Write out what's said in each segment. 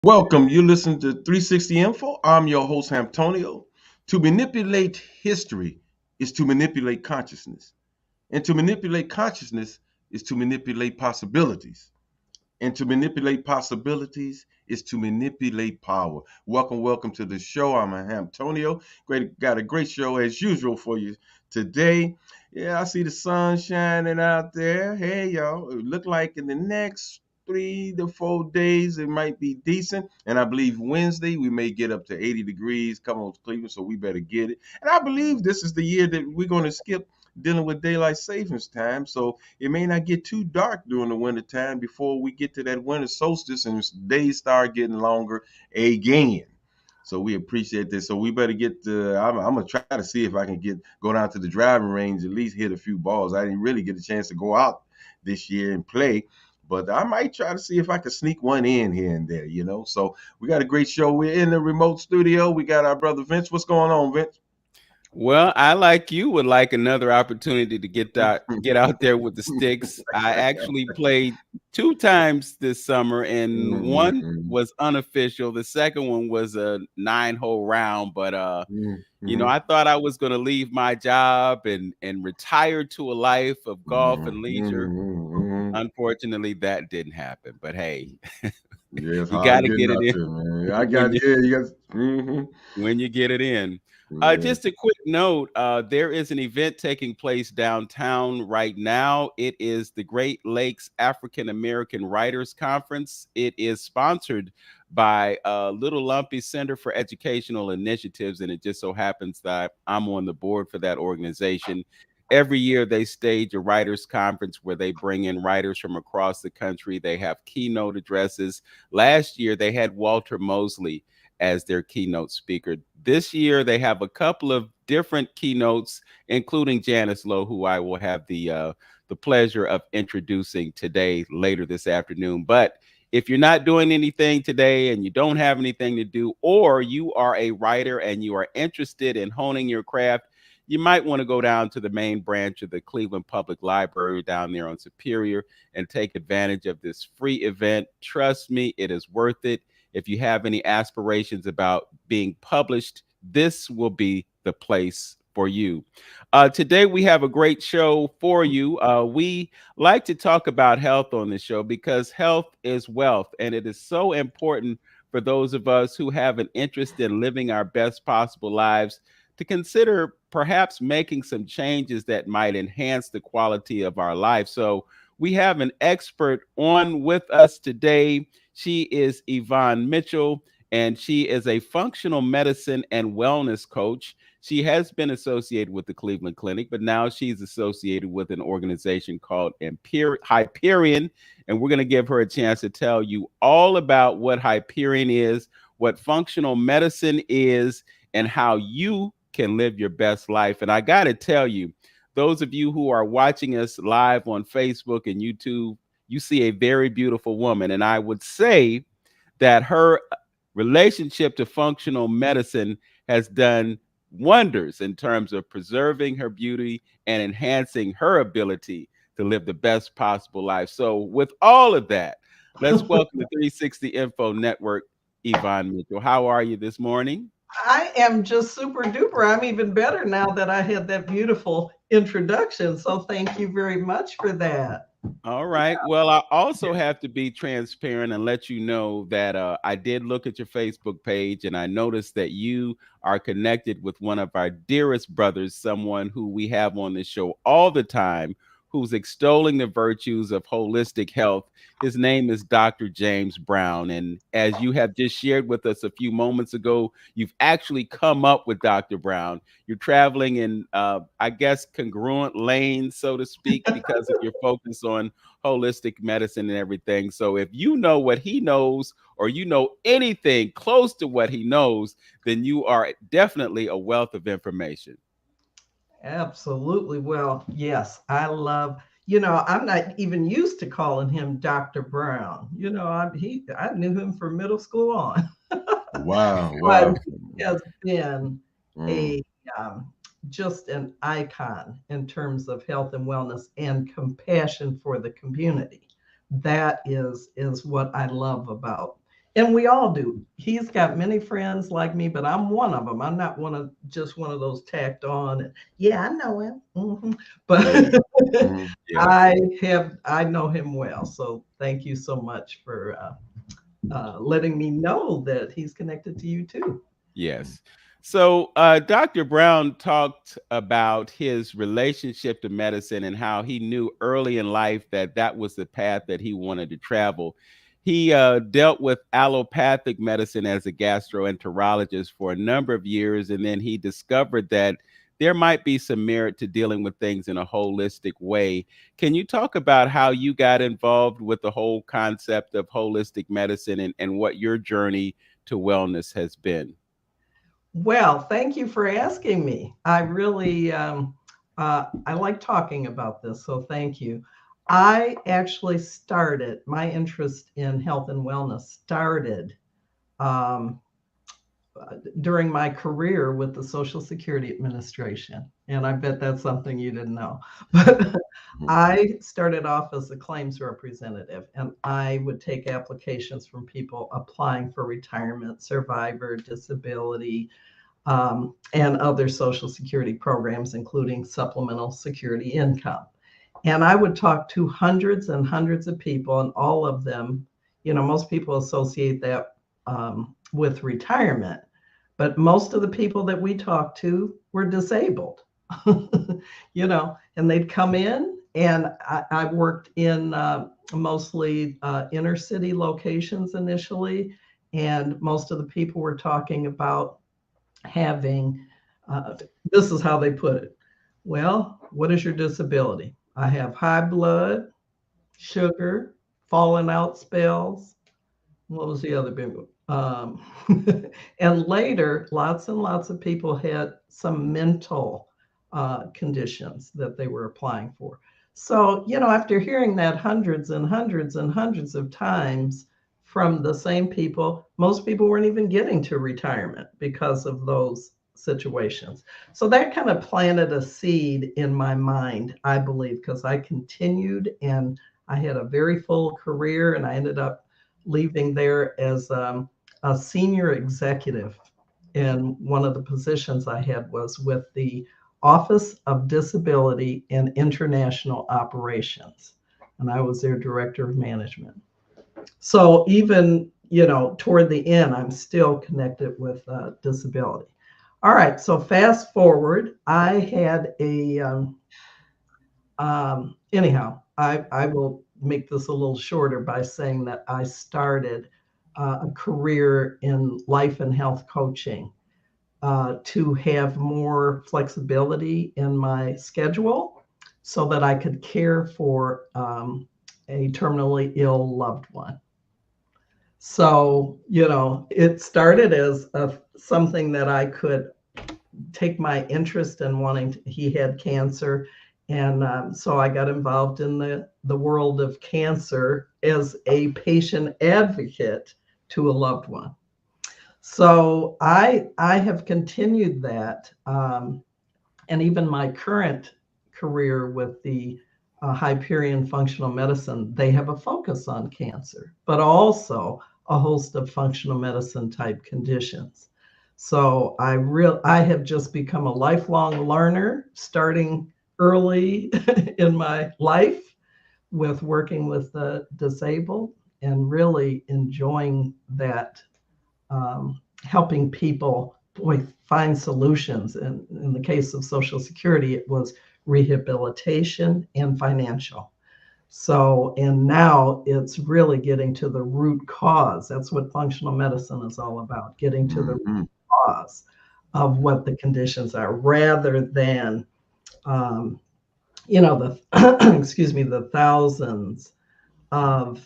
Welcome. You listen to 360 Info. I'm your host, Antonio. To manipulate history is to manipulate consciousness. And to manipulate consciousness is to manipulate possibilities. And to manipulate possibilities is to manipulate power. Welcome to the show. I'm Antonio. Got a great show as usual for you today. Yeah, I see the sun shining out there. Hey, y'all. It look like in the next 3 to 4 days it might be decent. And I believe Wednesday we may get up to 80 degrees. Come on, Cleveland, so we better get it. And I believe this is the year that we're going to skip dealing with daylight savings time. So it may not get too dark during the winter time before we get to that winter solstice and days start getting longer again. So we appreciate this. So we better get to. I'm gonna try to see if I can go down to the driving range, at least hit a few balls. I didn't really get a chance to go out this year and play, but I might try to see if I can sneak one in here and there. So we got a great show. We're in the remote studio. We got our brother Vince. What's going on, Vince? Well, I like you would like another opportunity to get out there with the sticks. I actually played two times this summer, and one Mm-hmm. was unofficial. The second one was a 9-hole round, but Mm-hmm. I thought I was going to leave my job and retire to a life of golf and leisure. Mm-hmm. Unfortunately, that didn't happen. But hey, Yeah, it's you got hard to getting get it out in there, man. I when got you yeah, you got. when you get it in. Yeah. Just a quick note, there is an event taking place downtown right now. It is the Great Lakes African American Writers Conference. It is sponsored by Little Lumpy Center for Educational Initiatives, and it just so happens that I'm on the board for that organization. Every year, they stage a writers' conference where they bring in writers from across the country. They have keynote addresses. Last year, they had Walter Mosley as their keynote speaker. This year, they have a couple of different keynotes, including Janice Lowe, who I will have the pleasure of introducing today later this afternoon. But if you're not doing anything today and you don't have anything to do, or you are a writer and you are interested in honing your craft, you might want to go down to the main branch of the Cleveland Public Library down there on Superior and take advantage of this free event. Trust me, it is worth it. If you have any aspirations about being published, this will be the place for you. Today, we have a great show for you. We like to talk about health on the show because health is wealth, and it is so important for those of us who have an interest in living our best possible lives to consider perhaps making some changes that might enhance the quality of our life. So, we have an expert on with us today. She is Yvonne Mitchell, and she is a functional medicine and wellness coach. She has been associated with the Cleveland Clinic, but now she's associated with an organization called Hyperion. And we're going to give her a chance to tell you all about what Hyperion is, what functional medicine is, and how you can live your best life. And I got to tell you, those of you who are watching us live on Facebook and YouTube, you see a very beautiful woman. And I would say that her relationship to functional medicine has done wonders in terms of preserving her beauty and enhancing her ability to live the best possible life. So, with all of that, let's welcome the 360 Info Network, Yvonne Mitchell. How are you this morning? I am just super duper. I'm even better now that I had that beautiful introduction. So thank you very much for that. All right. Well, I also have to be transparent and let you know that I did look at your Facebook page and I noticed that you are connected with one of our dearest brothers, someone who we have on this show all the time, who's extolling the virtues of holistic health. His name is Dr. James Brown. And as you have just shared with us a few moments ago, you've actually come up with Dr. Brown. You're traveling in, I guess, congruent lanes, so to speak, because of your focus on holistic medicine and everything. So if you know what he knows, or you know anything close to what he knows, then you are definitely a wealth of information. Absolutely. Well, yes, I love, I'm not even used to calling him Dr. Brown. I knew him from middle school on. Wow, But wow. he has been Mm. a um, just an icon in terms of health and wellness and compassion for the community. That is what I love about And we all do. He's got many friends like me, but I'm one of them. I'm not one of those tacked on. And, yeah, I know him. But Mhm. Yes. I know him well. So thank you so much for letting me know that he's connected to you too. Yes. So, Dr. Brown talked about his relationship to medicine and how he knew early in life that that was the path that he wanted to travel. He dealt with allopathic medicine as a gastroenterologist for a number of years, and then he discovered that there might be some merit to dealing with things in a holistic way. Can you talk about how you got involved with the whole concept of holistic medicine and what your journey to wellness has been? Well, thank you for asking me. I really I like talking about this, so thank you. I actually started my interest in health and wellness started um, during my career with the Social Security Administration, and I bet that's something you didn't know. But Mhm. I started off as a claims representative, and I would take applications from people applying for retirement, survivor, disability, and other Social Security programs, including supplemental security income. And I would talk to hundreds and hundreds of people, and all of them, most people associate that with retirement, but most of the people that we talked to were disabled, and they'd come in, and I worked in mostly inner city locations initially, and most of the people were talking about having, uh, this is how they put it. Well, what is your disability? I have high blood, sugar, falling out spells. What was the other big one? And later, lots and lots of people had some mental conditions that they were applying for. So, after hearing that hundreds and hundreds and hundreds of times from the same people, most people weren't even getting to retirement because of those situations. So that kind of planted a seed in my mind, I believe, because I continued and I had a very full career, and I ended up leaving there as a senior executive. And one of the positions I had was with the Office of Disability and International Operations. And I was their director of management. So even, toward the end, I'm still connected with disability. All right. So fast forward, I had anyhow, I will make this a little shorter by saying that I started a career in life and health coaching to have more flexibility in my schedule so that I could care for a terminally ill loved one. So, it started as something that I could take my interest in wanting he had cancer. And so I got involved in the world of cancer as a patient advocate to a loved one. So I have continued that, and even my current career with the Hyperion Functional Medicine, they have a focus on cancer, but also a host of functional medicine type conditions. So I have just become a lifelong learner, starting early in my life with working with the disabled, and really enjoying that, helping people find solutions. And in the case of Social Security, it was rehabilitation and financial. So, and now it's really getting to the root cause. That's what functional medicine is all about, getting to the Mhm. cause of what the conditions are, rather than, um, the, excuse me, the thousands of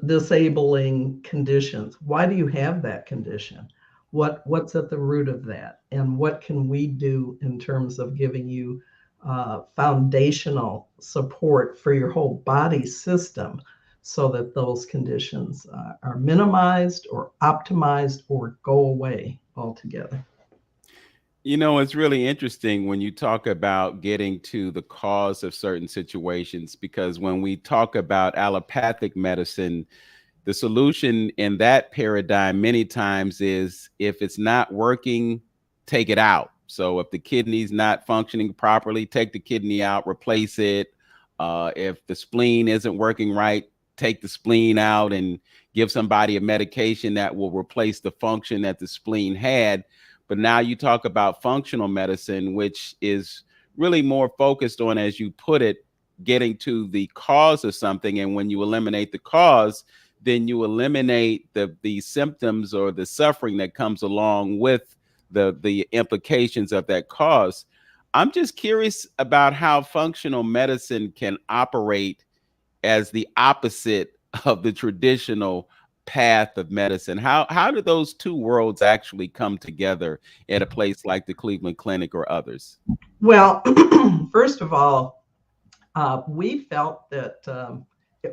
disabling conditions. Why do you have that condition? What's at the root of that, and what can we do in terms of giving you foundational support for your whole body system so that those conditions are minimized or optimized or go away altogether. It's really interesting when you talk about getting to the cause of certain situations, because when we talk about allopathic medicine, The solution in that paradigm many times is, if it's not working, take it out. So if the kidney's not functioning properly, take the kidney out, replace it. If the spleen isn't working right, take the spleen out and give somebody a medication that will replace the function that the spleen had. But now you talk about functional medicine, which is really more focused on, as you put it, getting to the cause of something. And when you eliminate the cause, then you eliminate the symptoms or the suffering that comes along with the implications of that cause. I'm just curious about how functional medicine can operate as the opposite of the traditional path of medicine. How do those two worlds actually come together at a place like the Cleveland Clinic or others? Well, first of all, we felt that,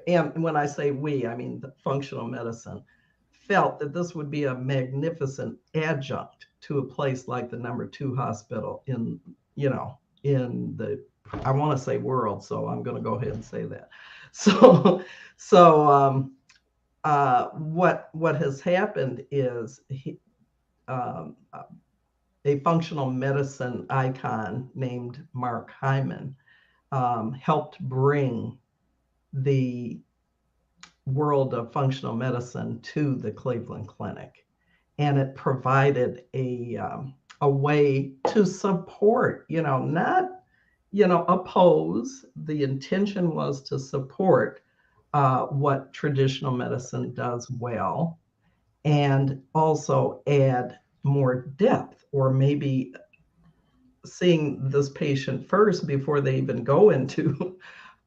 and when I say we, I mean the functional medicine, felt that this would be a magnificent adjunct to a place like the #2 hospital in, in the, I want to say world, so I'm going to go ahead and say that. So what has happened is a functional medicine icon named Mark Hyman helped bring the world of functional medicine to the Cleveland Clinic, and it provided a way to support, not oppose. The intention was to support what traditional medicine does well, and also add more depth, or maybe seeing this patient first before they even go into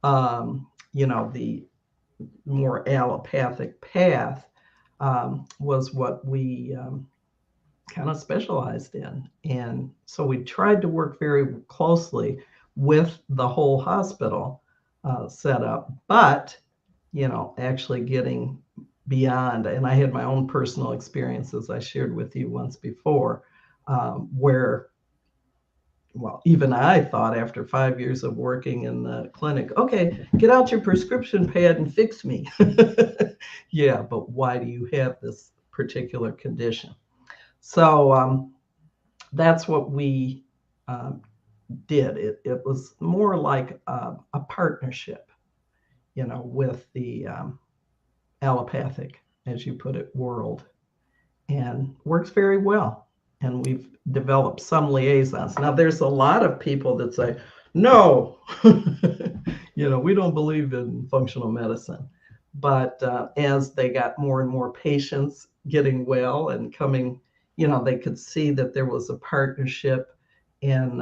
the more allopathic path, was what we kind of specialized in. And so we tried to work very closely with the whole hospital setup, but actually getting beyond. And I had my own personal experiences I shared with you once before, where, well, even I thought after 5 years of working in the clinic, okay, get out your prescription pad and fix me. Yeah, but why do you have this particular condition? So that's what we did. It was more like a partnership, with the allopathic, as you put it, world, and works very well. And we've developed some liaisons. Now, there's a lot of people that say, no, we don't believe in functional medicine. But as they got more and more patients getting well and coming, they could see that there was a partnership, and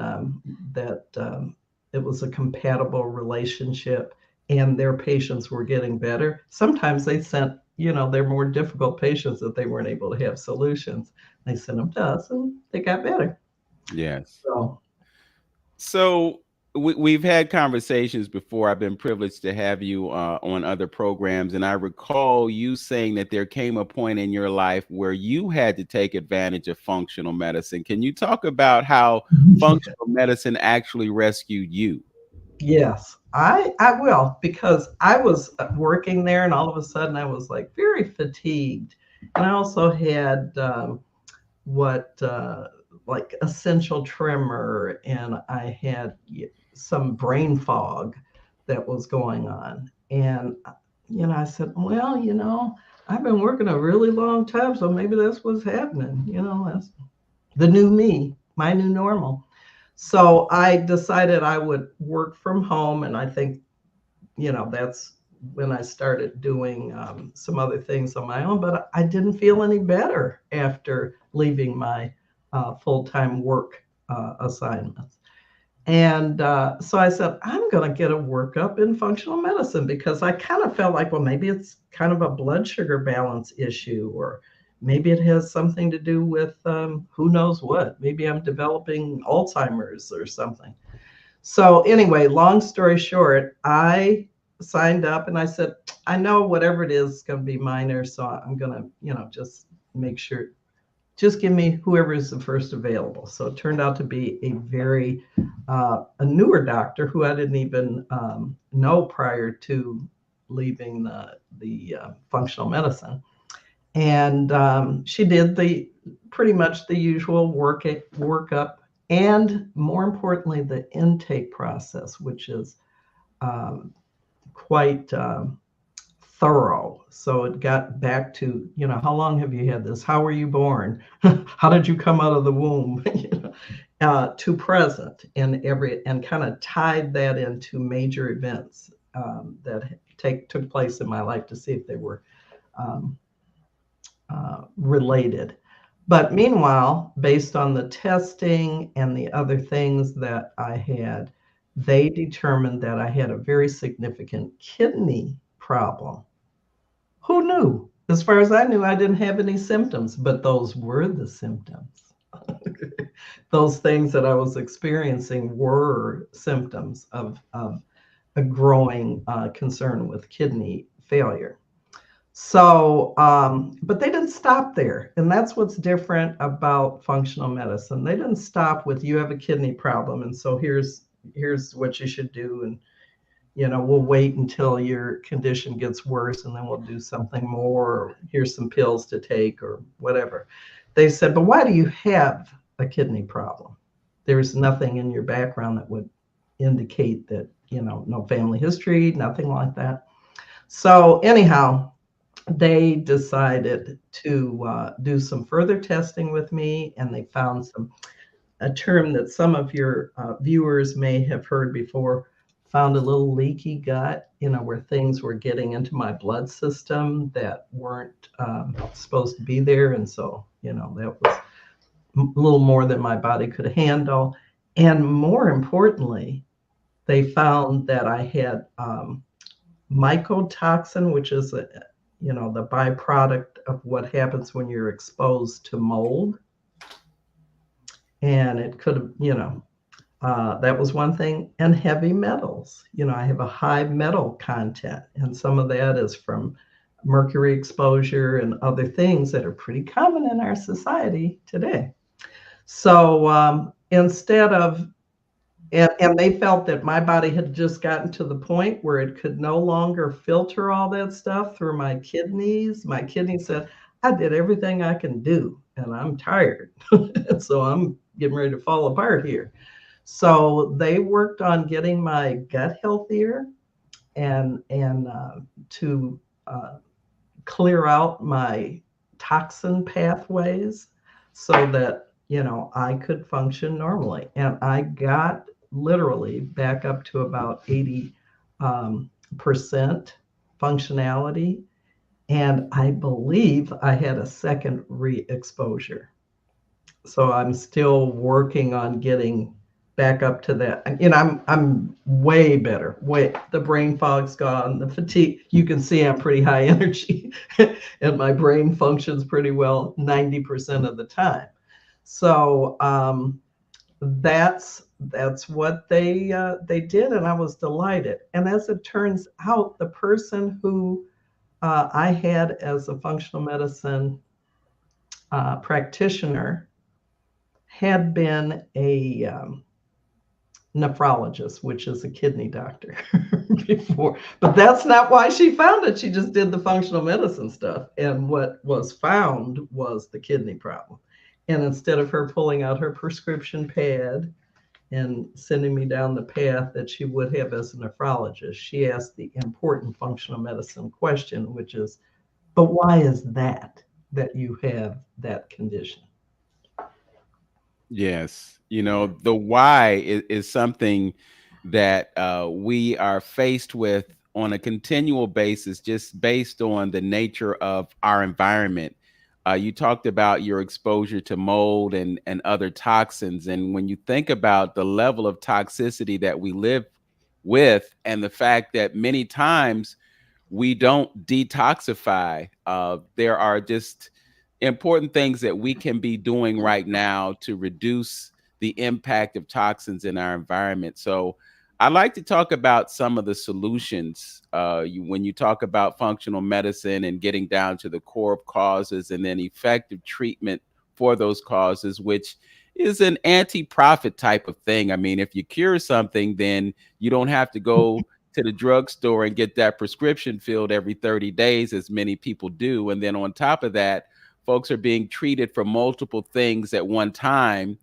that it was a compatible relationship, and their patients were getting better. Sometimes they sent, their more difficult patients that they weren't able to have solutions. They sent them to us, and they got better. Yes. So We've had conversations before. I've been privileged to have you on other programs, and I recall you saying that there came a point in your life where you had to take advantage of functional medicine. Can you talk about how functional medicine actually rescued you? yes, I will, because I was working there, and all of a sudden I was like very fatigued, and I also had what like essential tremor, and I had some brain fog that was going on. And I said, well, I've been working a really long time, so maybe that's what's happening. That's the new me, my new normal. So I decided I would work from home, and I think that's when I started doing some other things on my own. But I didn't feel any better after leaving my full-time work assignments. And so I said, I'm going to get a workup in functional medicine, because I kind of felt like, well, maybe it's kind of a blood sugar balance issue, or maybe it has something to do with who knows what. Maybe I'm developing Alzheimer's or something. So anyway, long story short, I signed up, and I said, I know whatever it is going to be minor, so I'm going to, just make sure, just give me whoever is the first available. So it turned out to be a newer doctor who I didn't even know prior to leaving the functional medicine. And she did pretty much the usual workup, and more importantly, the intake process, which is quite thorough. So it got back to, how long have you had this? How were you born? How did you come out of the womb? To present and kind of tied that into major events that took place in my life to see if they were related. But meanwhile, based on the testing and the other things that I had, they determined that I had a very significant kidney problem. Who knew? As far as I knew, I didn't have any symptoms, but those were the symptoms. Those things that I was experiencing were symptoms of a growing concern with kidney failure. So, but they didn't stop there. And that's what's different about functional medicine. They didn't stop with, you have a kidney problem, and so here's what you should do. And, we'll wait until your condition gets worse, and then we'll do something more, or here's some pills to take or whatever. They said, but why do you have a kidney problem? There's nothing in your background that would indicate that, no family history, nothing like that. So anyhow, they decided to do some further testing with me, and they found a term that some of your viewers may have heard before, found a little leaky gut, where things were getting into my blood system that weren't supposed to be there. And so, that was a little more than my body could handle. And more importantly, they found that I had mycotoxin, which is the byproduct of what happens when you're exposed to mold. And it could have, that was one thing. And heavy metals. I have a high metal content, and some of that is from mercury exposure and other things that are pretty common in our society today. So instead of, and they felt that my body had just gotten to the point where it could no longer filter all that stuff through my kidneys. My kidneys said, I did everything I can do, and I'm tired. So I'm getting ready to fall apart here. So they worked on getting my gut healthier and to clear out my toxin pathways so that, I could function normally. And I got literally back up to about 80% functionality. And I believe I had a second re-exposure. So I'm still working on getting back up to that. I'm way better. The brain fog's gone, the fatigue. You can see I'm pretty high energy, and my brain functions pretty well 90% of the time. So that's what they did, and I was delighted. And as it turns out, the person who I had as a functional medicine practitioner had been a nephrologist, which is a kidney doctor before. But that's not why she found it. She just did the functional medicine stuff. And what was found was the kidney problem. And instead of her pulling out her prescription pad and sending me down the path that she would have as a nephrologist, she asked the important functional medicine question, which is, but why is that you have that condition? Yes. The why is something that we are faced with on a continual basis, just based on the nature of our environment. You talked about your exposure to mold and other toxins. And when you think about the level of toxicity that we live with, and the fact that many times we don't detoxify, there are just important things that we can be doing right now to reduce the impact of toxins in our environment. So I'd like to talk about some of the solutions when you talk about functional medicine and getting down to the core of causes and then effective treatment for those causes, which is an anti-profit type of thing. I mean, if you cure something, then you don't have to go to the drugstore and get that prescription filled every 30 days, as many people do. And then on top of that, folks are being treated for multiple things at one time.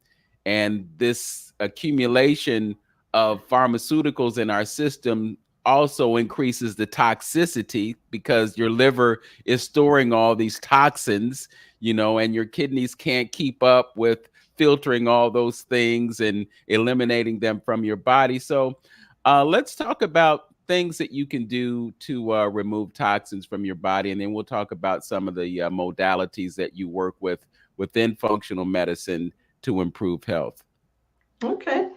And this accumulation of pharmaceuticals in our system also increases the toxicity, because your liver is storing all these toxins, and your kidneys can't keep up with filtering all those things and eliminating them from your body. So let's talk about things that you can do to remove toxins from your body, and then we'll talk about some of the modalities that you work with within functional medicine to improve health. Okay.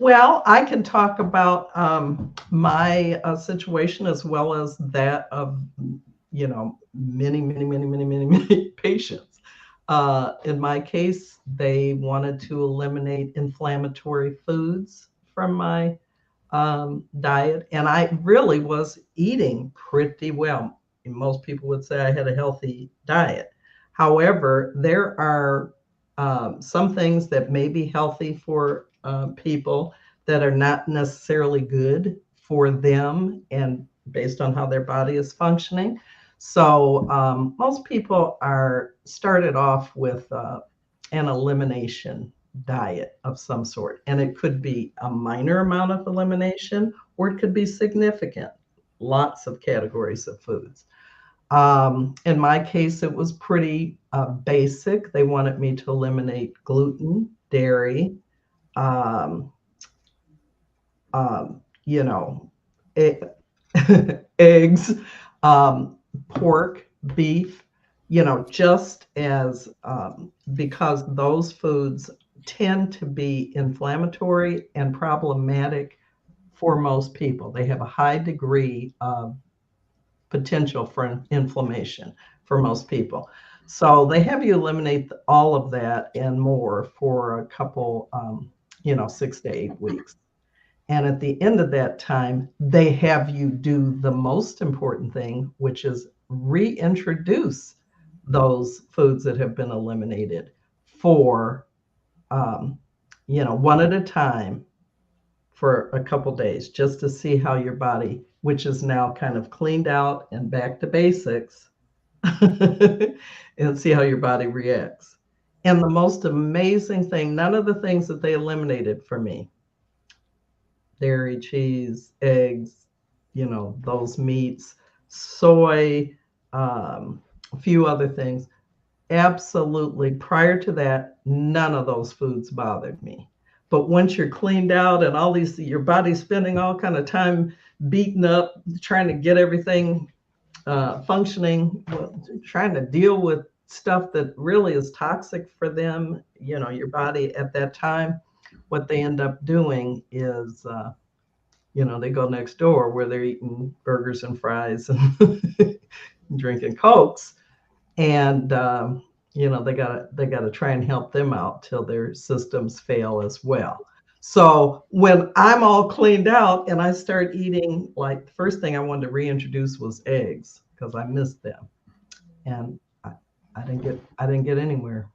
Well, I can talk about my situation as well as that of, many patients. In my case, they wanted to eliminate inflammatory foods from my diet, and I really was eating pretty well. Most people would say I had a healthy diet. However, there are some things that may be healthy for people that are not necessarily good for them, and based on how their body is functioning. So most people are started off with an elimination diet of some sort, and it could be a minor amount of elimination, or it could be significant, lots of categories of foods. In my case, it was pretty basic. They wanted me to eliminate gluten, dairy, um, you know, e- eggs, pork, beef, just as because those foods tend to be inflammatory and problematic for most people. They have a high degree of potential for inflammation for most people. So they have you eliminate all of that and more for a couple, 6 to 8 weeks. And at the end of that time, they have you do the most important thing, which is reintroduce those foods that have been eliminated for, one at a time for a couple days, just to see how your body, which is now kind of cleaned out and back to basics, and see how your body reacts. And the most amazing thing, none of the things that they eliminated for me, dairy, cheese, eggs, those meats, soy, a few other things. Absolutely. Prior to that, none of those foods bothered me. But once you're cleaned out and all these, your body's spending all kind of time beaten up, trying to get everything functioning, trying to deal with stuff that really is toxic for them, your body at that time, what they end up doing is, they go next door where they're eating burgers and fries and drinking Cokes. And, they gotta try and help them out till their systems fail as well. So when I'm all cleaned out and I start eating, like the first thing I wanted to reintroduce was eggs because I missed them, and I didn't get anywhere.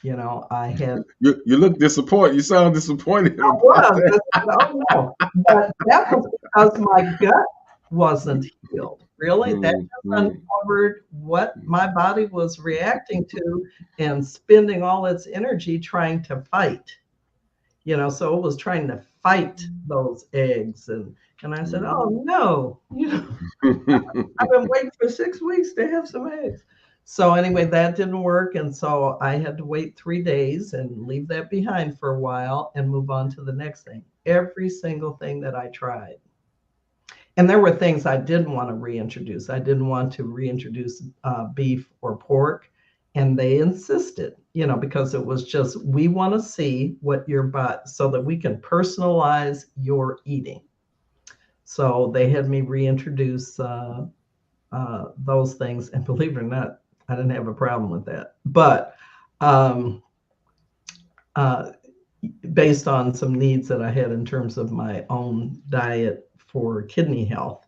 I had. You look disappointed. You sound disappointed I about was. that. Oh no, but that was because my gut wasn't healed. Really, that just uncovered what my body was reacting to and spending all its energy trying to fight. So it was trying to fight those eggs, and I said, "Oh no, I've been waiting for 6 weeks to have some eggs." So anyway, that didn't work, and so I had to wait 3 days and leave that behind for a while and move on to the next thing. Every single thing that I tried. And there were things I didn't want to reintroduce. I didn't want to reintroduce beef or pork. And they insisted, because it was just, we want to see what your body, so that we can personalize your eating. So they had me reintroduce those things. And believe it or not, I didn't have a problem with that. But based on some needs that I had in terms of my own diet for kidney health,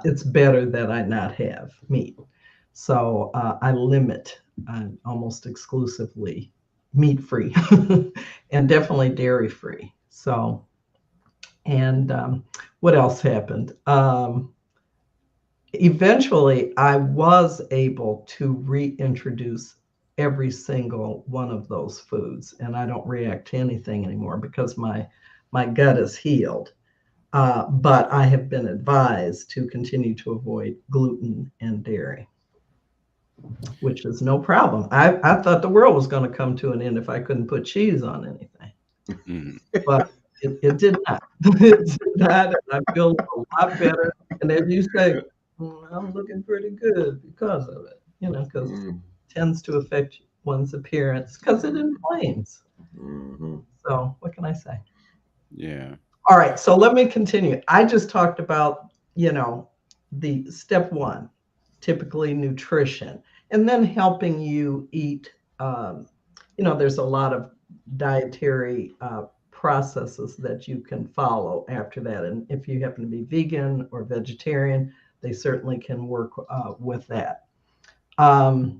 it's better that I not have meat. So I limit almost exclusively meat-free and definitely dairy-free. So And what else happened? Eventually, I was able to reintroduce every single one of those foods, and I don't react to anything anymore because my gut is healed. But I have been advised to continue to avoid gluten and dairy, which is no problem. I thought the world was going to come to an end if I couldn't put cheese on anything, but it did not. It did not, and I feel a lot better. And as you say, I'm looking pretty good because of it, because it tends to affect one's appearance because it inflames. So what can I say? Yeah. All right, so let me continue. I just talked about, the step one, typically nutrition, and then helping you eat. There's a lot of dietary processes that you can follow after that. And if you happen to be vegan or vegetarian, they certainly can work with that. The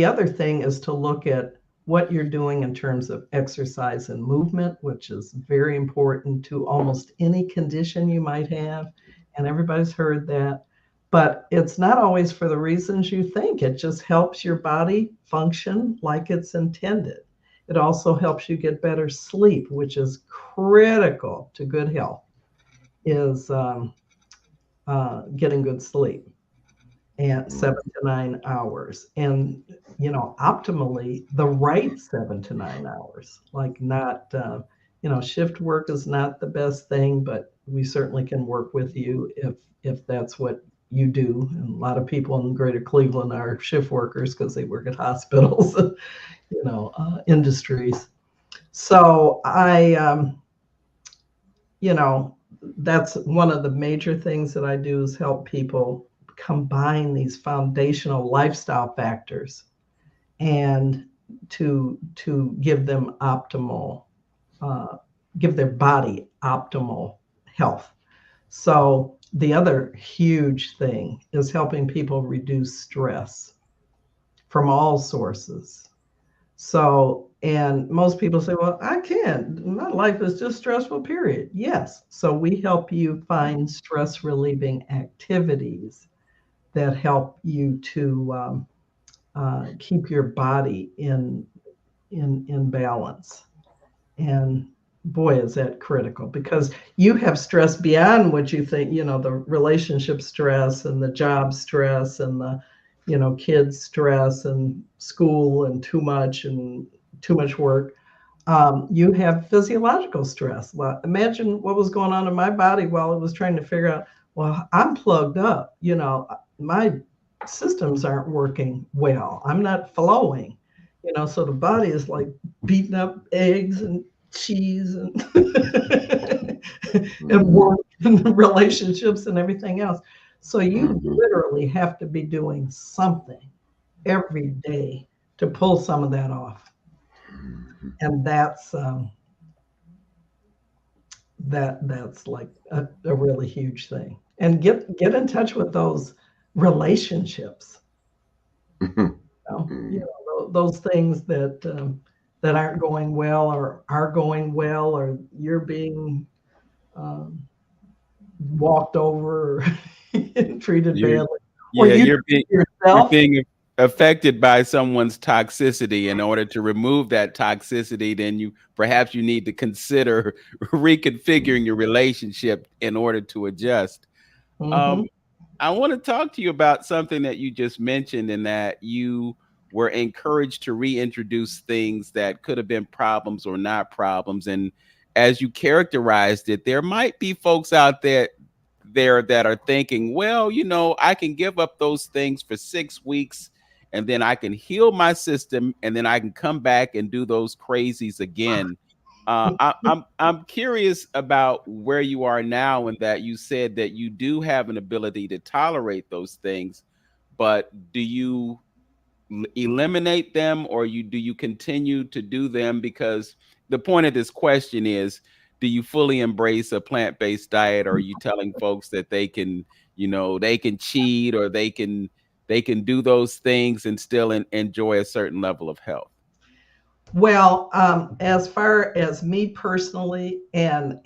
other thing is to look at what you're doing in terms of exercise and movement, which is very important to almost any condition you might have. And everybody's heard that. But it's not always for the reasons you think. It just helps your body function like it's intended. It also helps you get better sleep, which is critical to good health, is getting good sleep and 7 to 9 hours. And, optimally, the right 7 to 9 hours, like not, shift work is not the best thing, but we certainly can work with you if that's what you do. And a lot of people in greater Cleveland are shift workers because they work at hospitals, industries. So that's one of the major things that I do is help people combine these foundational lifestyle factors and to give them give their body optimal health. So the other huge thing is helping people reduce stress from all sources. So, and most people say, well, I can't. My life is just stressful, period. Yes. So we help you find stress relieving activities that help you to keep your body in balance. And boy, is that critical because you have stress beyond what you think, the relationship stress and the job stress and the, kids stress and school and too much work. You have physiological stress. Well, imagine what was going on in my body while it was trying to figure out, well, I'm plugged up, my systems aren't working well. I'm not flowing, so the body is like beating up eggs and cheese and and work and relationships and everything else. So you literally have to be doing something every day to pull some of that off. And that's like a really huge thing. And get in touch with those relationships. Those things that aren't going well or are going well, or you're being walked over or treated badly. Or you're being affected by someone's toxicity. In order to remove that toxicity, then you need to consider reconfiguring your relationship in order to adjust. I want to talk to you about something that you just mentioned, in that you were encouraged to reintroduce things that could have been problems or not problems. And as you characterized it, there might be folks out there that are thinking, well, I can give up those things for 6 weeks and then I can heal my system and then I can come back and do those crazies again. I'm curious about where you are now, and that you said that you do have an ability to tolerate those things, but do you eliminate them, or do you continue to do them? Because the point of this question is, do you fully embrace a plant-based diet, or are you telling folks that they can, they can cheat, or they can do those things and still enjoy a certain level of health? Well, as far as me personally, and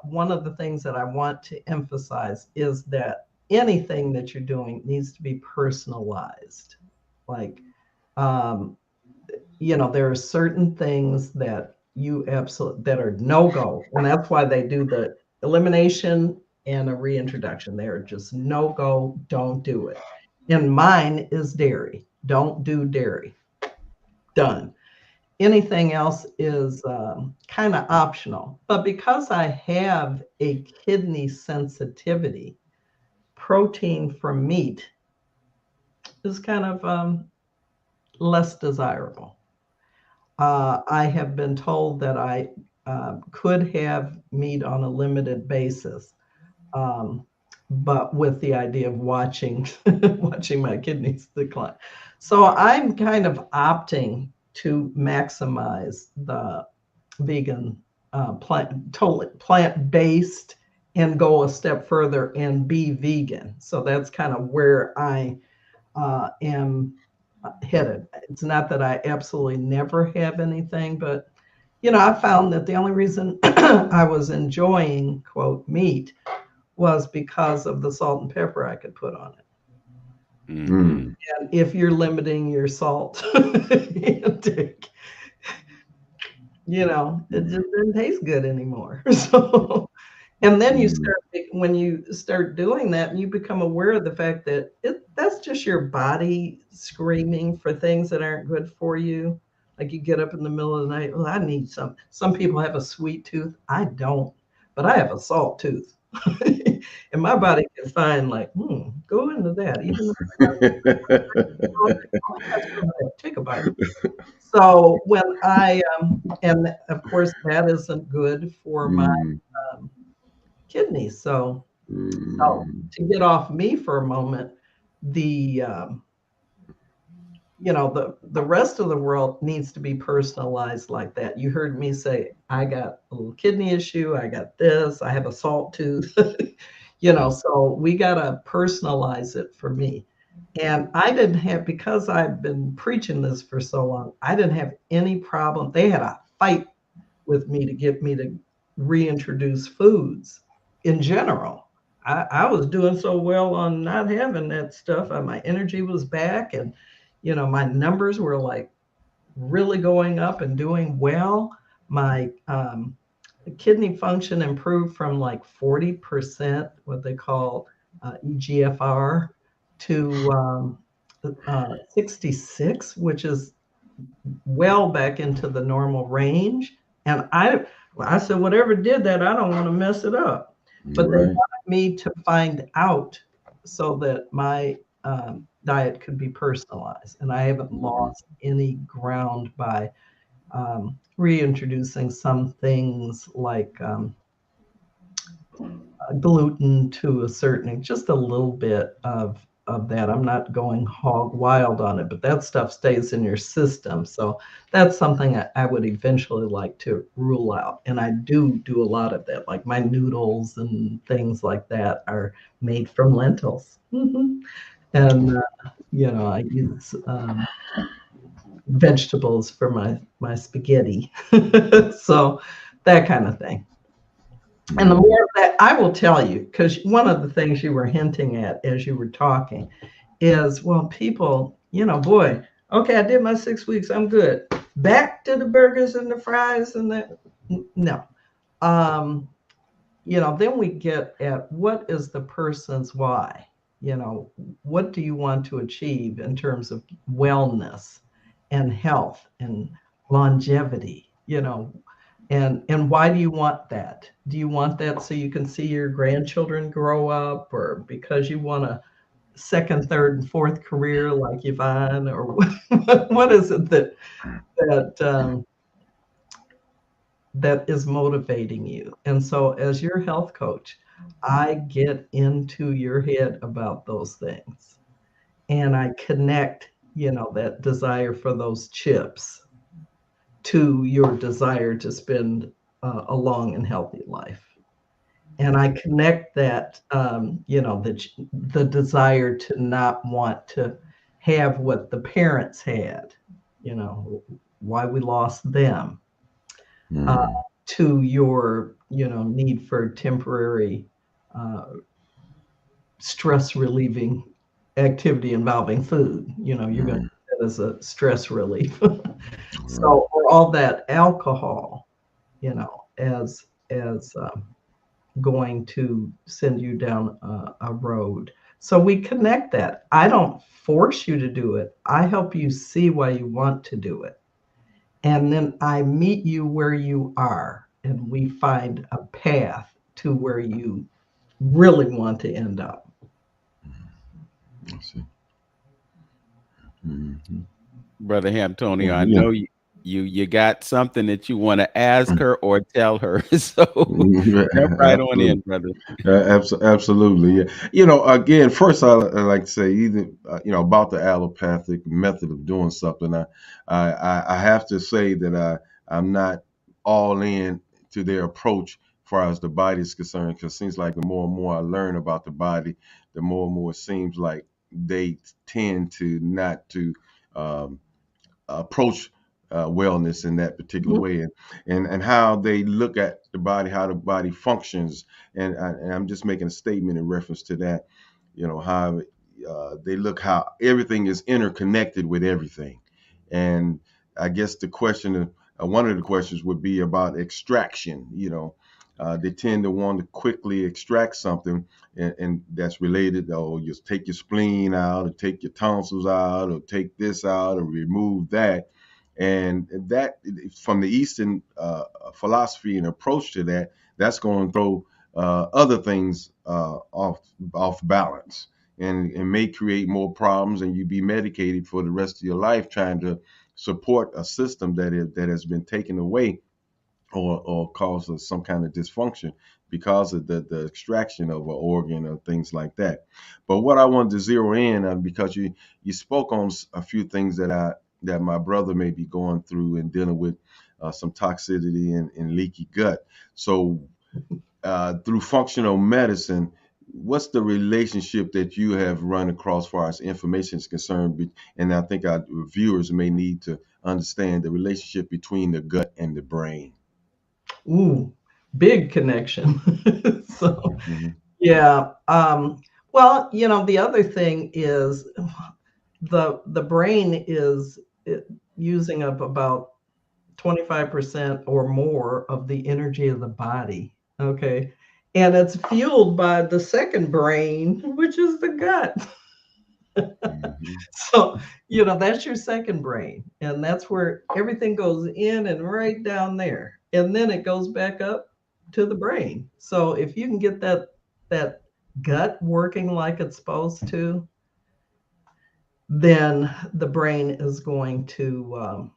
one of the things that I want to emphasize is that anything that you're doing needs to be personalized. Like, um, there are certain things that you absolutely that are no go, and that's why they do the elimination and a reintroduction. They're just no go, don't do it. And mine is dairy. Don't do dairy. Done. Anything else is kind of optional. But because I have a kidney sensitivity, protein from meat is kind of less desirable. I have been told that I could have meat on a limited basis, um, but with the idea of watching watching my kidneys decline. So I'm kind of opting to maximize the vegan totally plant-based and go a step further and be vegan. So that's kind of where I am headed. It's not that I absolutely never have anything, but I found that the only reason I was enjoying quote meat was because of the salt and pepper I could put on it. Mm-hmm. And if you're limiting your salt intake, it just didn't taste good anymore. So, and then when you start doing that, you become aware of the fact that that's just your body screaming for things that aren't good for you. Like you get up in the middle of the night, well, I need some people have a sweet tooth. I don't, but I have a salt tooth. And my body can find like, go into that. Even though take a bite. So when and of course that isn't good for my um, kidneys. So to get off me for a moment, the the rest of the world needs to be personalized like that. You heard me say, I got a little kidney issue, I got this, I have a salt tooth, so we got to personalize it for me. And I didn't have, because I've been preaching this for so long, I didn't have any problem. They had a fight with me to get me to reintroduce foods in general. I was doing so well on not having that stuff. My energy was back, and my numbers were like really going up and doing well. My kidney function improved from like 40%, what they call EGFR, to 66, which is well back into the normal range. And I said, whatever did that, I don't want to mess it up. But they wanted me to find out so that my diet could be personalized. And I haven't lost any ground by reintroducing some things like gluten to a certain, just a little bit of that. I'm not going hog wild on it, but that stuff stays in your system. So that's something I would eventually like to rule out. And I do a lot of that, like my noodles and things like that are made from lentils. And, I use vegetables for my spaghetti. So that kind of thing. And the more that I will tell you, because one of the things you were hinting at as you were talking is, well, people, boy, okay, I did my 6 weeks, I'm good. Back to the burgers and the fries and the no. Then we get at what is the person's why? What do you want to achieve in terms of wellness and health and longevity? And why do you want that? Do you want that so you can see your grandchildren grow up, or because you want a second, third, and fourth career like Yvonne, or what is it that is motivating you? And so as your health coach, I get into your head about those things, and I connect, that desire for those chips to your desire to spend a long and healthy life. And I connect that, the desire to not want to have what the parents had, why we lost them, Mm. to your, need for temporary stress relieving activity involving food. You're going to use Mm. that as a stress relief. Right. So, or all that alcohol, as going to send you down a road. So we connect that. I don't force you to do it. I help you see why you want to do it. And then I meet you where you are, and we find a path to where you really want to end up. I see. Mhm. Brother Antonio, Oh, I yeah. know you got something that you want to ask her or tell her. So jump right on Absolutely. in, brother. Absolutely. Yeah. Again, first I like to say either about the allopathic method of doing something. I have to say that I'm not all in to their approach as far as the body is concerned, because it seems like the more and more I learn about the body, the more and more it seems like they tend to not to um, approach wellness in that particular Mhm. way, and how they look at the body, how the body functions, and I'm just making a statement in reference to that. How they look, how everything is interconnected with everything, and I guess the question, one of the questions would be about extraction. They tend to want to quickly extract something, and that's related. Oh, just take your spleen out, or take your tonsils out, or take this out, or remove that. And that, from the Eastern philosophy and approach to that, that's going to throw other things off balance, and may create more problems, and you be medicated for the rest of your life trying to support a system that has been taken away, or causes some kind of dysfunction because of the extraction of an organ or things like that. But what I wanted to zero in on, because you spoke on a few things that my brother may be going through and dealing with, some toxicity and leaky gut. So through functional medicine, what's the relationship that you have run across as far as information is concerned? And I think our viewers may need to understand the relationship between the gut and the brain. Ooh, big connection. So, Mhm. yeah. Well, the other thing is the brain is using up about 25% or more of the energy of the body. Okay. And it's fueled by the second brain, which is the gut. Mhm. So, that's your second brain. And that's where everything goes in and right down there. And then it goes back up to the brain. So if you can get that gut working like it's supposed to, then the brain is going to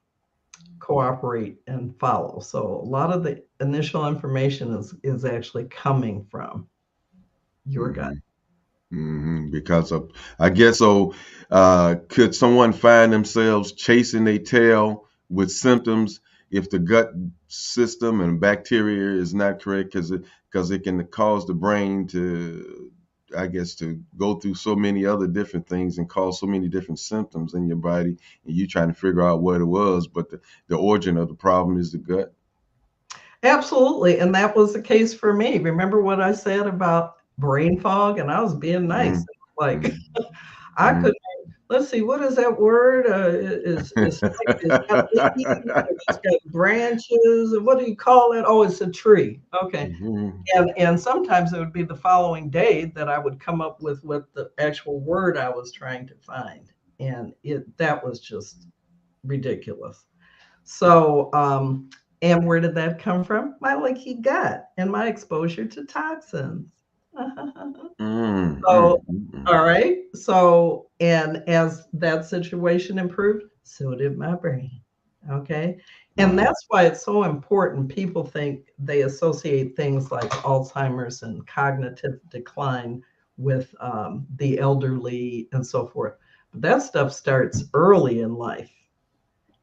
cooperate and follow. So a lot of the initial information is actually coming from your gut. Mhm. Mhm. Because of, I guess so. Could someone find themselves chasing their tail with symptoms if the gut system and bacteria is not correct? Because it can cause the brain to, I guess, to go through so many other different things and cause so many different symptoms in your body, and you trying to figure out what it was, but the origin of the problem is the gut. Absolutely. And that was the case for me. Remember what I said about brain fog? And I was being nice. Mhm. Like Mhm. I Mhm. could let's see, what is that word? It's got leaves, and it's got branches. And what do you call it? Oh, it's a tree. Okay. Mhm. And sometimes it would be the following day that I would come up with what the actual word I was trying to find. And that was just ridiculous. So, and where did that come from? My leaky gut and my exposure to toxins. Mm, So, mm, mm, mm. all right. So, and as that situation improved, so did my brain. Okay. And Wow. that's why it's so important. People think they associate things like Alzheimer's and cognitive decline with the elderly and so forth. But that stuff starts early in life.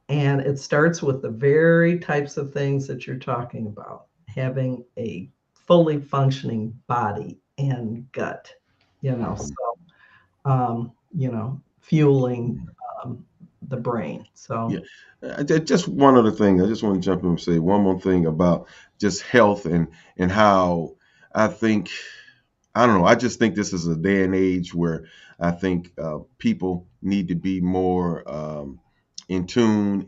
And it starts with the very types of things that you're talking about, having a fully functioning body and gut, Mhm. so, fueling Mhm. the brain. So Just one other thing. I just want to jump in and say one more thing about just health and how I think I don't know. I just think this is a day and age where I think people need to be more in tune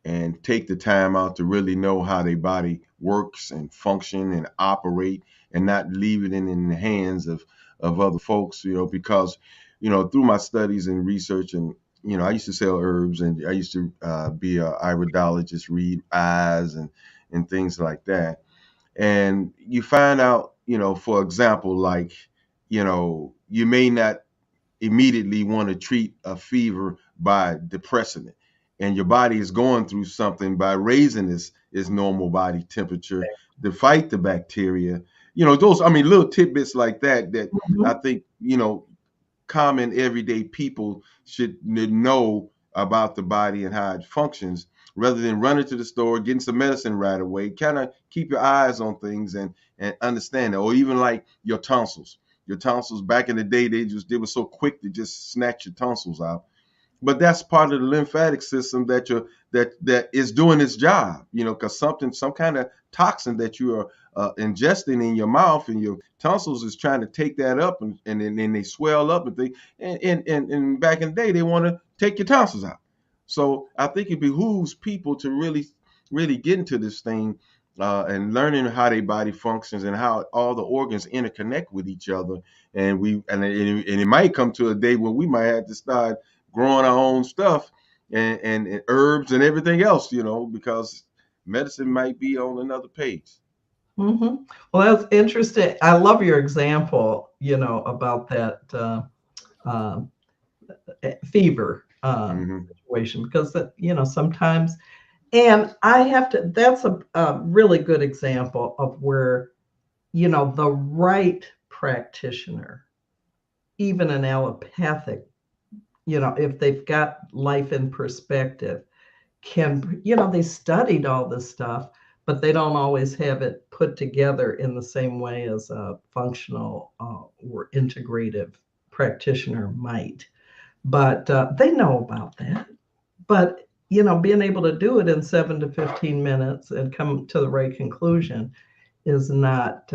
and take the time out to really know how their body works and function and operate, and not leave it in the hands of other folks. Because through my studies and research, and I used to sell herbs, and I used to be a iridologist, read eyes and things like that. And you find out, for example, like, you may not immediately want to treat a fever by depressing it. And your body is going through something by raising its normal body temperature to fight the bacteria. Those, I mean, little tidbits like that I think, common everyday people should know about the body and how it functions, rather than running to the store, getting some medicine right away. Kind of keep your eyes on things and understand it. Or even like your tonsils. Your tonsils, back in the day, they were so quick to just snatch your tonsils out. But that's part of the lymphatic system that is doing its job, because some kind of toxin that you are ingesting in your mouth, and your tonsils is trying to take that up, and then they swell up, and back in the day they want to take your tonsils out. So I think it behooves people to really get into this thing, and learning how their body functions and how all the organs interconnect with each other. And it might come to a day where we might have to start growing our own stuff, and herbs and everything else, because medicine might be on another page. Well, that's interesting. I love your example, about that uh, fever situation, because sometimes, and I have to, that's a really good example of where, the right practitioner, even an allopathic, if they've got life in perspective, they studied all this stuff, but they don't always have it put together in the same way as a functional or integrative practitioner might. But they know about that. But, being able to do it in 7 to 15 minutes and come to the right conclusion is not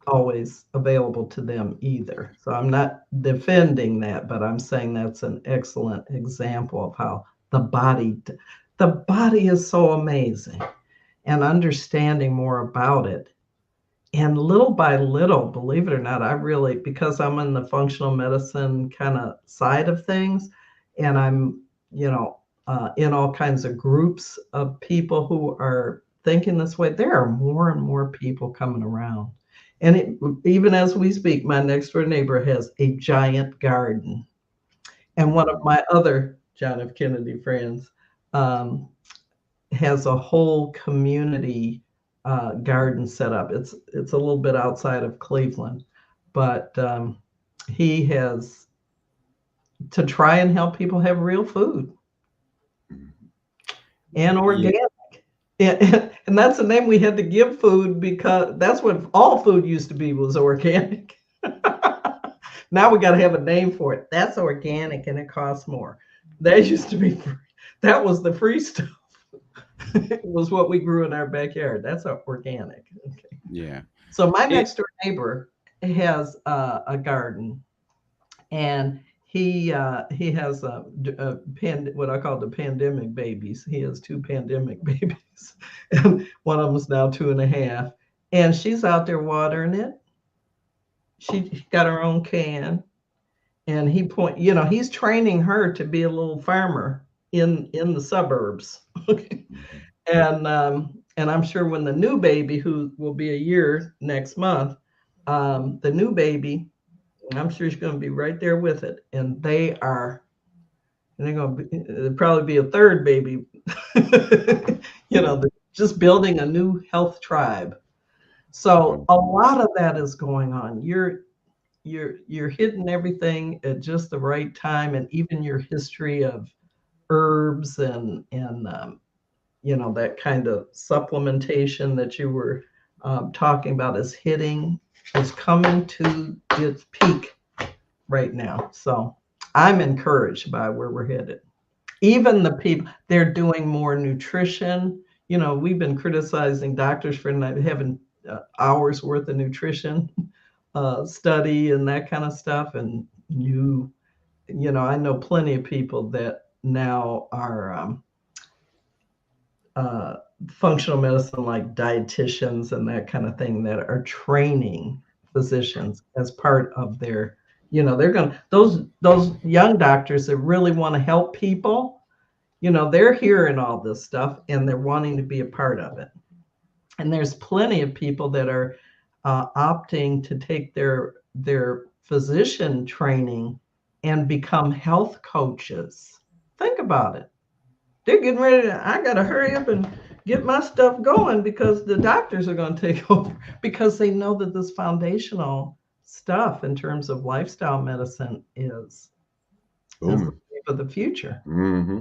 always available to them either. So I'm not defending that, but I'm saying that's an excellent example of how the body is so amazing, and understanding more about it. And little by little, believe it or not, I really, because I'm in the functional medicine kind of side of things, and I'm, in all kinds of groups of people who are thinking this way, there are more and more people coming around. And even as we speak, my next door neighbor has a giant garden. And one of my other John F. Kennedy friends has a whole community garden set up. It's a little bit outside of Cleveland, but he has, to try and help people have real food and organic. Yeah. And that's the name we had to give food, because that's what all food used to be, was organic. Now we got to have a name for it. That's organic, and it costs more. That used to be free. That was the free stuff. It was what we grew in our backyard. That's organic. Okay. Yeah. So my next door neighbor has a garden, and he has what I call the pandemic babies. He has 2 pandemic babies, and one of them is now 2.5. And she's out there watering it. She got her own can, and he's training her to be a little farmer in the suburbs. And I'm sure when the new baby, who will be a year next month, the new baby, I'm sure she's going to be right there with it. And they're going to there'll probably be a third baby, just building a new health tribe. So a lot of that is going on. You're hitting everything at just the right time, and even your history of herbs and that kind of supplementation that you were talking about is coming to its peak right now. So I'm encouraged by where we're headed. Even the people, they're doing more nutrition. You know, we've been criticizing doctors for not having hours worth of nutrition study and that kind of stuff. And I know plenty of people that now are uh, functional medicine, like dietitians and that kind of thing, that are training physicians as part of their, they're going to, those young doctors that really want to help people, they're hearing all this stuff and they're wanting to be a part of it. And there's plenty of people that are opting to take their physician training and become health coaches. Think about it. They're getting ready to, I got to hurry up and get my stuff going because the doctors are going to take over, because they know that this foundational stuff in terms of lifestyle medicine is the of the future. Mm-hmm.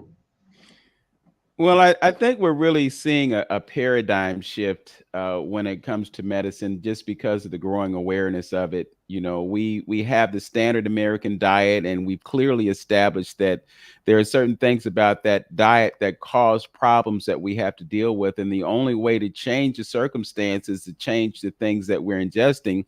Well, I think we're really seeing a paradigm shift when it comes to medicine, just because of the growing awareness of it. We have the standard American diet, and we've clearly established that there are certain things about that diet that cause problems that we have to deal with. And the only way to change the circumstances is to change the things that we're ingesting.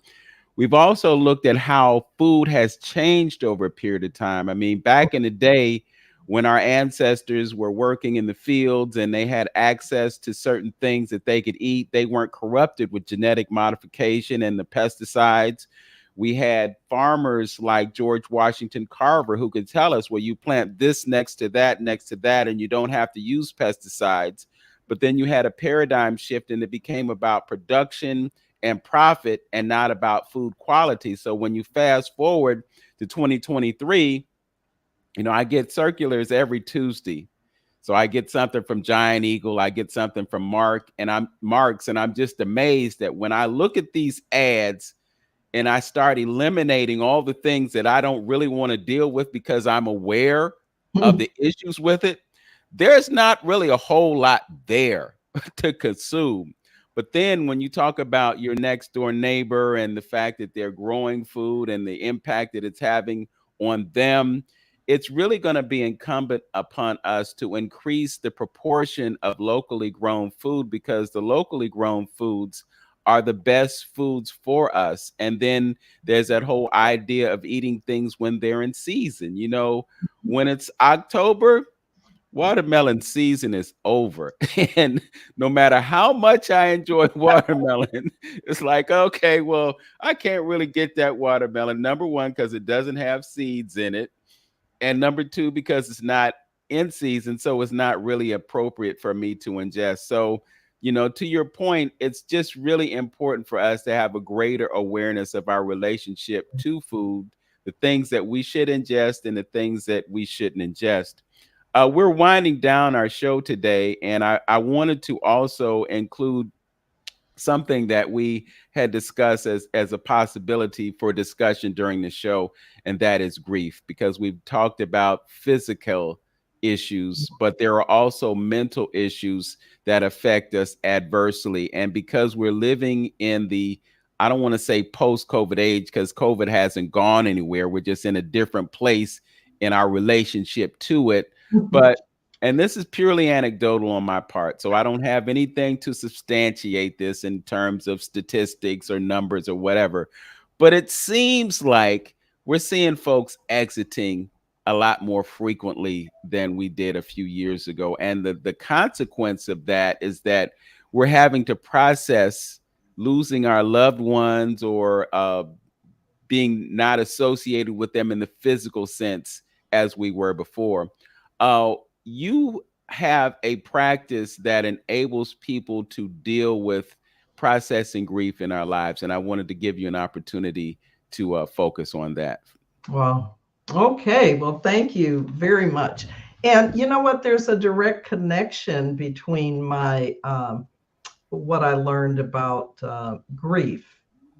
We've also looked at how food has changed over a period of time. I mean, back in the day, when our ancestors were working in the fields and they had access to certain things that they could eat, they weren't corrupted with genetic modification and the pesticides. We had farmers like George Washington Carver who could tell us, well, you plant this next to that, and you don't have to use pesticides. But then you had a paradigm shift and it became about production and profit and not about food quality. So when you fast forward to 2023, I get circulars every Tuesday. So I get something from Giant Eagle, I get something from Mark's, and I'm just amazed that when I look at these ads and I start eliminating all the things that I don't really want to deal with because I'm aware of the issues with it, there's not really a whole lot there to consume. But then when you talk about your next door neighbor and the fact that they're growing food and the impact that it's having on them, it's really going to be incumbent upon us to increase the proportion of locally grown food, because the locally grown foods are the best foods for us. And then there's that whole idea of eating things when they're in season. When it's October, watermelon season is over. And no matter how much I enjoy watermelon, it's like, okay, well, I can't really get that watermelon. Number one, because it doesn't have seeds in it. And number two, because it's not in season, so it's not really appropriate for me to ingest. So, to your point, it's just really important for us to have a greater awareness of our relationship to food, the things that we should ingest and the things that we shouldn't ingest. We're winding down our show today, and I wanted to also include something that we had discussed as a possibility for discussion during the show, and that is grief, because we've talked about physical issues, but there are also mental issues that affect us adversely. And because we're living in I don't want to say post-COVID age, because COVID hasn't gone anywhere. We're just in a different place in our relationship to it. And this is purely anecdotal on my part, so I don't have anything to substantiate this in terms of statistics or numbers or whatever. But it seems like we're seeing folks exiting a lot more frequently than we did a few years ago. And the consequence of that is that we're having to process losing our loved ones or being not associated with them in the physical sense as we were before. You have a practice that enables people to deal with processing grief in our lives, and I wanted to give you an opportunity to focus on that. Wow. Okay. Well, thank you very much. And you know what? There's a direct connection between my what I learned about grief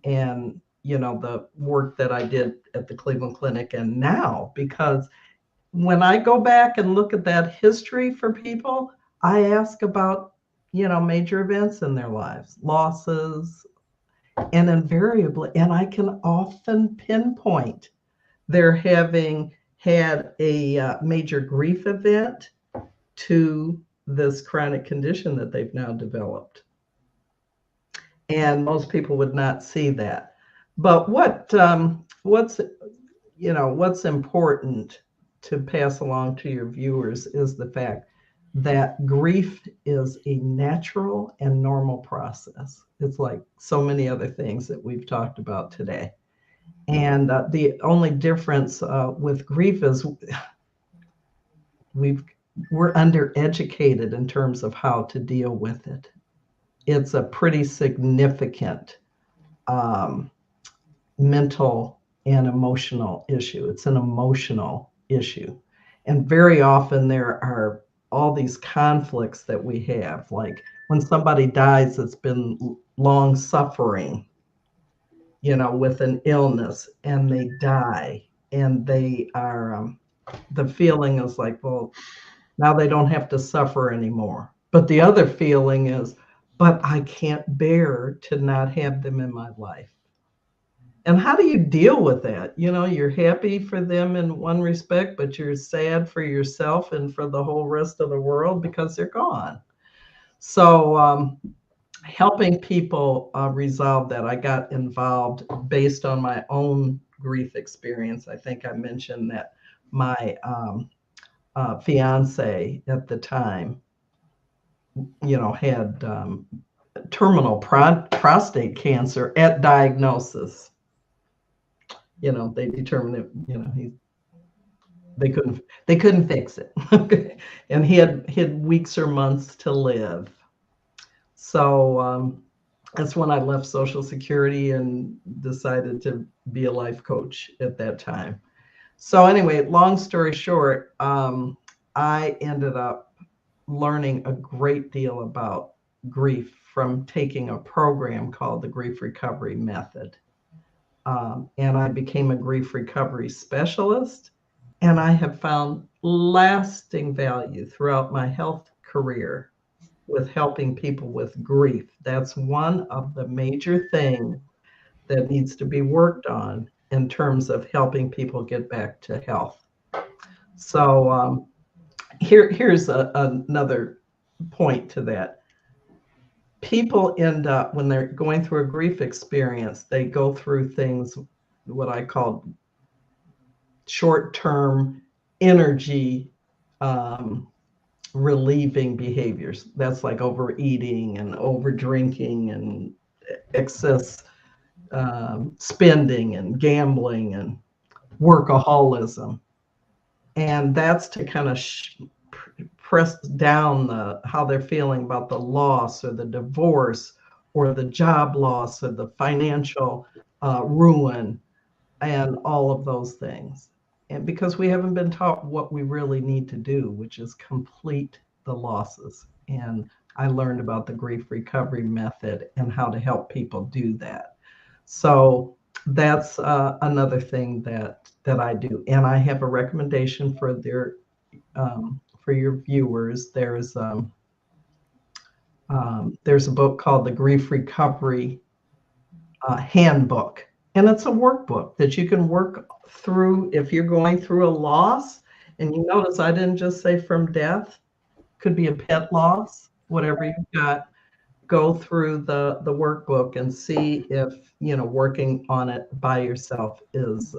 and the work that I did at the Cleveland Clinic and now, because when I go back and look at that history for people, I ask about major events in their lives, losses, and invariably, and I can often pinpoint they're having had a major grief event to this chronic condition that they've now developed. And most people would not see that. But what's important to pass along to your viewers is the fact that grief is a natural and normal process. It's like so many other things that we've talked about today. And the only difference with grief is we're undereducated in terms of how to deal with it. It's a pretty significant mental and emotional issue. It's an emotional issue. And very often there are all these conflicts that we have. Like when somebody dies that's been long suffering, with an illness, and they die, and they are, the feeling is like, well, now they don't have to suffer anymore. But the other feeling is, but I can't bear to not have them in my life. And how do you deal with that? You're happy for them in one respect, but you're sad for yourself and for the whole rest of the world because they're gone. So helping people resolve that, I got involved based on my own grief experience. I think I mentioned that my fiance at the time, had terminal prostate cancer at diagnosis. They determined that they couldn't fix it. Okay. And he had weeks or months to live. So that's when I left Social Security and decided to be a life coach at that time. So anyway, long story short, I ended up learning a great deal about grief from taking a program called the Grief Recovery Method. And I became a grief recovery specialist, and I have found lasting value throughout my health career with helping people with grief. That's one of the major things that needs to be worked on in terms of helping people get back to health. So here's another point to that. People end up, when they're going through a grief experience, they go through things, what I call short-term energy relieving behaviors. That's like overeating and over drinking and excess spending and gambling and workaholism. And that's to kind of press down how they're feeling about the loss or the divorce or the job loss or the financial ruin and all of those things. And because we haven't been taught what we really need to do, which is complete the losses. And I learned about the grief recovery method and how to help people do that. So that's another thing that I do. And I have a recommendation for your viewers. There's a book called the Grief Recovery Handbook, and it's a workbook that you can work through if you're going through a loss. And you notice I didn't just say from death, could be a pet loss, whatever you've got. Go through the workbook and see if working on it by yourself is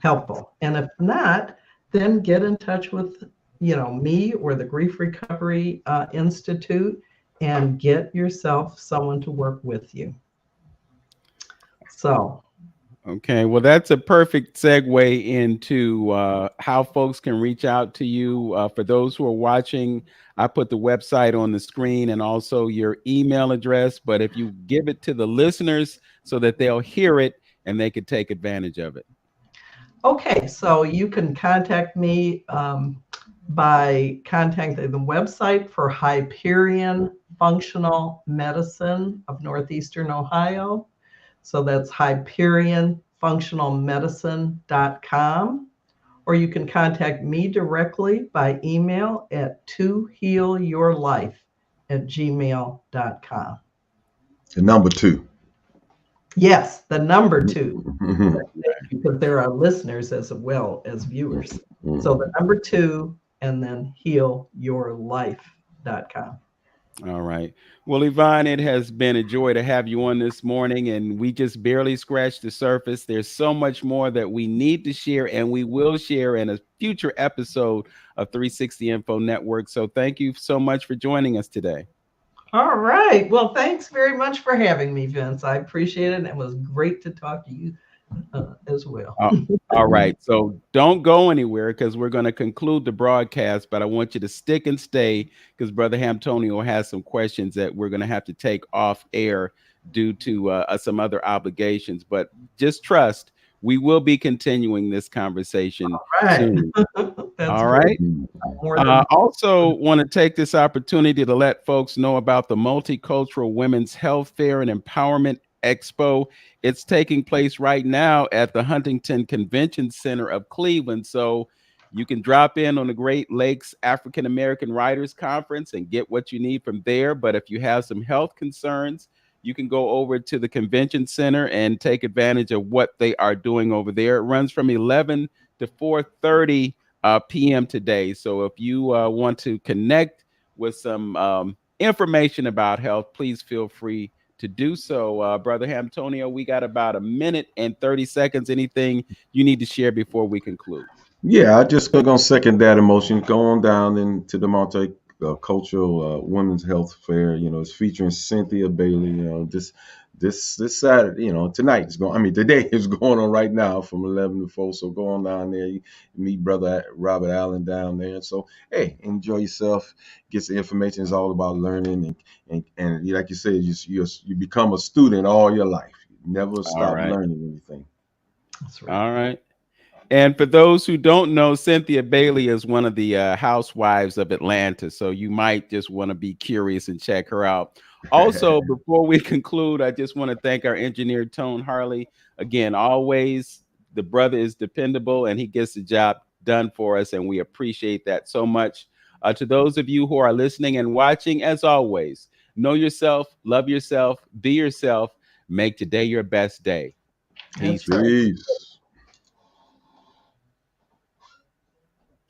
helpful. And if not, then get in touch with me or the Grief Recovery Institute and get yourself someone to work with you. So. Okay, well, that's a perfect segue into how folks can reach out to you. For those who are watching, I put the website on the screen and also your email address. But if you give it to the listeners so that they'll hear it and they could take advantage of it. Okay, so you can contact me by contacting the website for Hyperion Functional Medicine of Northeastern Ohio. So that's HyperionFunctionalMedicine.com. Or you can contact me directly by email at tohealyourlife@gmail.com. And number 2. Yes, the number 2. Because there are listeners as well as viewers. So the number 2 and then healyourlife.com. All right. Well, Yvonne, it has been a joy to have you on this morning, and we just barely scratched the surface. There's so much more that we need to share, and we will share in a future episode of 360 Info Network. So thank you so much for joining us today. All right. Well, thanks very much for having me, Vince. I appreciate it. And it was great to talk to you as well. All right. So don't go anywhere because we're going to conclude the broadcast, but I want you to stick and stay because Brother Antonio has some questions that we're going to have to take off air due to some other obligations. But just trust, we will be continuing this conversation soon. All right. Also want to take this opportunity to let folks know about the Multicultural Women's Health Fair and Empowerment Expo. It's taking place right now at the Huntington Convention Center of Cleveland. So you can drop in on the Great Lakes African American Writers Conference and get what you need from there. But if you have some health concerns, you can go over to the convention center and take advantage of what they are doing over there. It runs from 11 to 4:30 p.m. today. So if you want to connect with some information about health, please feel free to do so. Brother Antonio, we got about 1 minute and 30 seconds. Anything you need to share before we conclude? Yeah, I just gonna second that emotion. Go on down into the Multicultural Women's Health Fair. You know, it's featuring Cynthia Bailey. You know, this Saturday. You know, tonight is going. I mean, today is going on right now from 11 to 4. So go on down there. You meet Brother Robert Allen down there. So hey, enjoy yourself. Get some information. It's all about learning and like you said, you become a student all your life. You never stop learning anything. That's right. All right. And for those who don't know, Cynthia Bailey is one of the housewives of Atlanta. So you might just want to be curious and check her out. Also, before we conclude, I just want to thank our engineer, Tone Harley. Again, always the brother is dependable and he gets the job done for us. And we appreciate that so much. To those of you who are listening and watching, as always, know yourself, love yourself, be yourself, make today your best day. That's Peace. right. Peace.